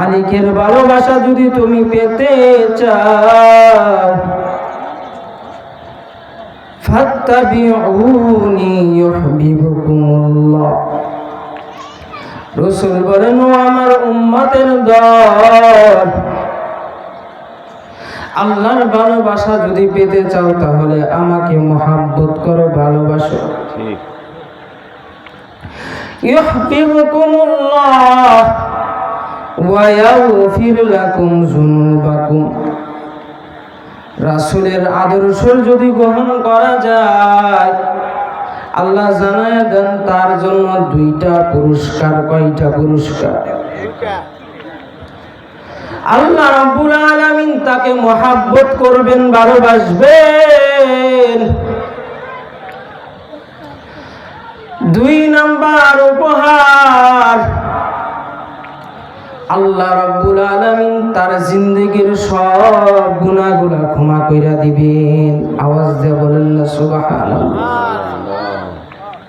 মালিকের ভালোবাসা যদি তুমি পেতে চাও, ফাত্তাবিউনি ইউহিব্বুকুমুল্লাহ। রাসূল বলেন, ও আমার উম্মতের দল, আল্লাহর ভালোবাসা যদি পেতে চাও তাহলে আমাকে মহব্বত করো, ভালোবাসো। ঠিক। ইউহিব্বুকুমুল্লাহ ওয়া ইয়াগফির লাকুম যুনুবাকুম। রাসূলের আদর্শ যদি গ্রহণ করা যায়, আল্লাহ জানায় দেন তার জন্য দুইটা পুরস্কার। কয়টা পুরস্কার? আল্লাহ রাব্বুল আলামিন তাকে মহব্বত করবেন, ভালোবাসবেন। দুই নাম্বার উপহার, আল্লাহ রাব্বুল আলামিন তার জিন্দেগীর সব গুনাহগুলো ক্ষমা কইরা দিবেন। আওয়াজ দিয়ে বলেন না সুবহানাল্লাহ।